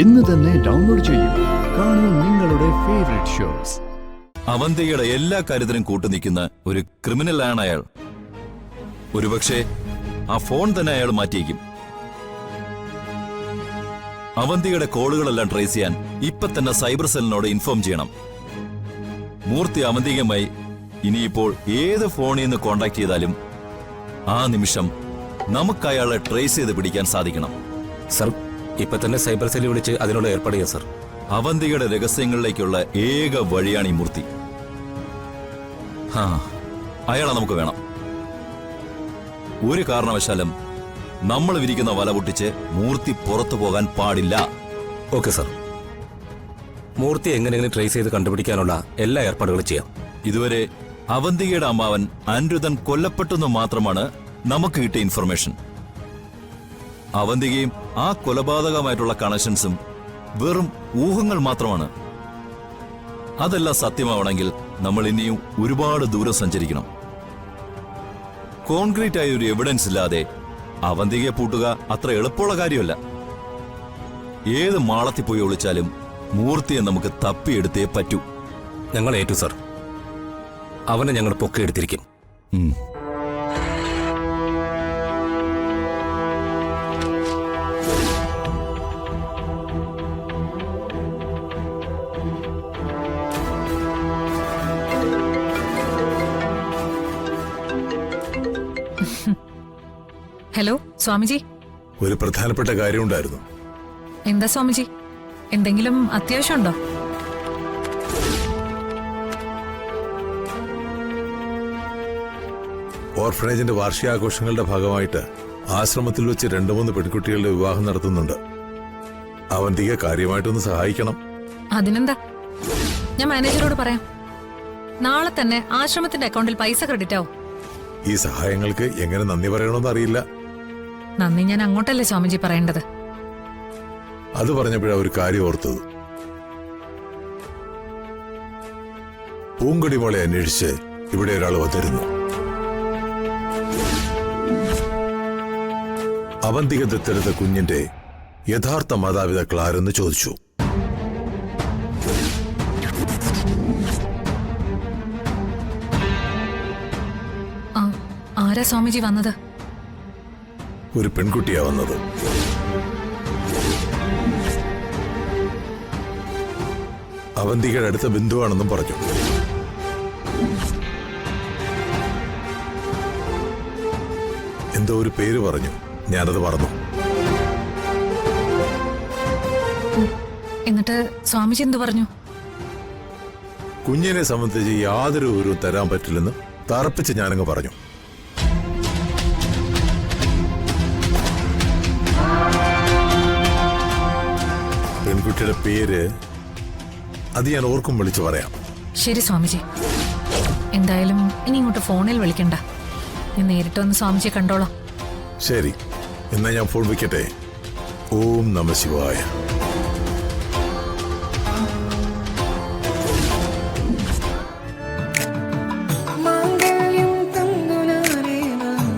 ഇന്ന് തന്നെ ഡൗൺലോഡ് ചെയ്യൂ. കാണൂ നിങ്ങളുടെ ഫേവറേറ്റ് ഷോസ്. അവന്തികയുടെ എല്ലാ കാര്യത്തിനും കൂട്ടുനിൽക്കുന്ന ഒരു ക്രിമിനലാണ് അയാൾ. ഒരുപക്ഷെ ആ ഫോൺ തന്നെ അയാൾ മാറ്റിയേക്കും. അവന്തികയുടെ കോളുകളെല്ലാം ട്രേസ് ചെയ്യാൻ ഇപ്പൊ തന്നെ സൈബർ സെല്ലിനോട് ഇൻഫോം ചെയ്യണം. മൂർത്തി അവന്തികയുമായി ഇനിയിപ്പോൾ ഏത് ഫോണിൽ നിന്ന് കോണ്ടാക്ട് ചെയ്താലും ആ നിമിഷം നമുക്ക് അയാളെ ട്രേസ് ചെയ്ത് പിടിക്കാൻ സാധിക്കണം. സർ, ഇപ്പൊ തന്നെ സൈബർ സെല്ലിൽ വിളിച്ച് അതിനുള്ള ഏർപ്പാട് ചെയ്യാം സർ. അവന്തികയുടെ രഹസ്യങ്ങളിലേക്കുള്ള ഏക വഴിയാണ് ഈ മൂർത്തി. അയാളെ നമുക്ക് വേണം. ഒരു കാരണവശാലും നമ്മൾ വിരിക്കുന്ന വല പൊട്ടിച്ച് മൂർത്തി പുറത്തു പോകാൻ പാടില്ല. Okay sir. മൂർത്തി എങ്ങനെയെങ്കിലും ട്രേസ് ചെയ്ത് കണ്ടുപിടിക്കാനുള്ള എല്ലാ ഏർപ്പാടുകളും ചെയ്യാം. ഇതുവരെ അവന്തികയുടെ അമ്മാവൻ അനിരുദ്ധൻ കൊല്ലപ്പെട്ടെന്ന് മാത്രമാണ് നമുക്ക് കിട്ടിയ ഇൻഫർമേഷൻ. അവന്തികയും ആ കൊലപാതകമായിട്ടുള്ള കണക്ഷൻസും വെറും ഊഹങ്ങൾ മാത്രമാണ്. അതെല്ലാം സത്യമാവണമെങ്കിൽ നമ്മൾ ഇനിയും ഒരുപാട് ദൂരം സഞ്ചരിക്കണം. കോൺക്രീറ്റ് ആയ ഒരു എവിഡൻസ് ഇല്ലാതെ അവന്തികയെ പൂട്ടുക അത്ര എളുപ്പമുള്ള കാര്യമല്ല. ഏത് മാളത്തിൽ പോയി ഒളിച്ചാലും മൂർത്തിയെ നമുക്ക് തപ്പിയെടുത്തേ പറ്റൂ. ഞങ്ങൾ ഏറ്റു സർ. അവനെ ഞങ്ങൾ പൊക്കിയെടുത്തിരിക്കും. ഹലോ സ്വാമിജി, ഒരു പ്രധാനപ്പെട്ട കാര്യമുണ്ടായിരുന്നു. എന്താ സ്വാമിജി? എന്തെങ്കിലും അത്യാവശ്യമുണ്ടോ? ഓർഫനേജിന്റെ വാർഷികാഘോഷങ്ങളുടെ ഭാഗമായിട്ട് ആശ്രമത്തിൽ വെച്ച് 2-3 പെൺകുട്ടികളുടെ വിവാഹം നടത്തുന്നുണ്ട്. അവന്തിക കാര്യമായിട്ടൊന്ന് സഹായിക്കണം. അതിനെന്താ, ഞാൻ മാനേജറോട് പറയാം. നാളെ തന്നെ ആശ്രമത്തിന്റെ അക്കൗണ്ടിൽ പൈസ ക്രെഡിറ്റ് ആവും. ഈ സഹായങ്ങൾക്ക് എങ്ങനെ നന്ദി പറയണമെന്ന് അറിയില്ല. നന്ദി ഞാൻ അങ്ങോട്ടല്ലേ സ്വാമിജി പറയേണ്ടത്? അത് പറഞ്ഞപ്പോഴാ ഒരു കാര്യം ഓർത്തത്. പൂങ്കൊടി മോളെ അന്വേഷിച്ച് ഇവിടെ ഒരാൾ വന്നിരുന്നു. അവന്തിക ദത്തെടുത്ത കുഞ്ഞിന്റെ യഥാർത്ഥ മാതാപിതാക്കൾ ആരെന്ന് ചോദിച്ചു. ആരാ സ്വാമിജി വന്നത്? ഒരു പെൺകുട്ടിയാ വന്നത്. അവന്തികയുടെ അടുത്ത ബന്ധുവാണെന്നും പറഞ്ഞു. എന്തോ ഒരു പേര് പറഞ്ഞു, ഞാനത് മറന്നു. എന്നിട്ട് സ്വാമിജി എന്തു പറഞ്ഞു? കുഞ്ഞിനെ സംബന്ധിച്ച് യാതൊരു വിവരവും തരാൻ പറ്റില്ലെന്ന് തറപ്പിച്ച് ഞാനങ്ങ് പറഞ്ഞു. പെൺകുട്ടിയുടെ പേര് അത് ഞാൻ ഓർക്കും വിളിച്ചു പറയാം. ശരി സ്വാമിജി. എന്തായാലും ഇനി ഇങ്ങോട്ട് ഫോണിൽ വിളിക്കണ്ട, ഞാൻ നേരിട്ട് വന്ന് സ്വാമിജിയെ കണ്ടോളാം. ശരി, എന്നാ ഞാൻ ഫോൺ വയ്ക്കട്ടെ. ഓം നമഃ ശിവായ.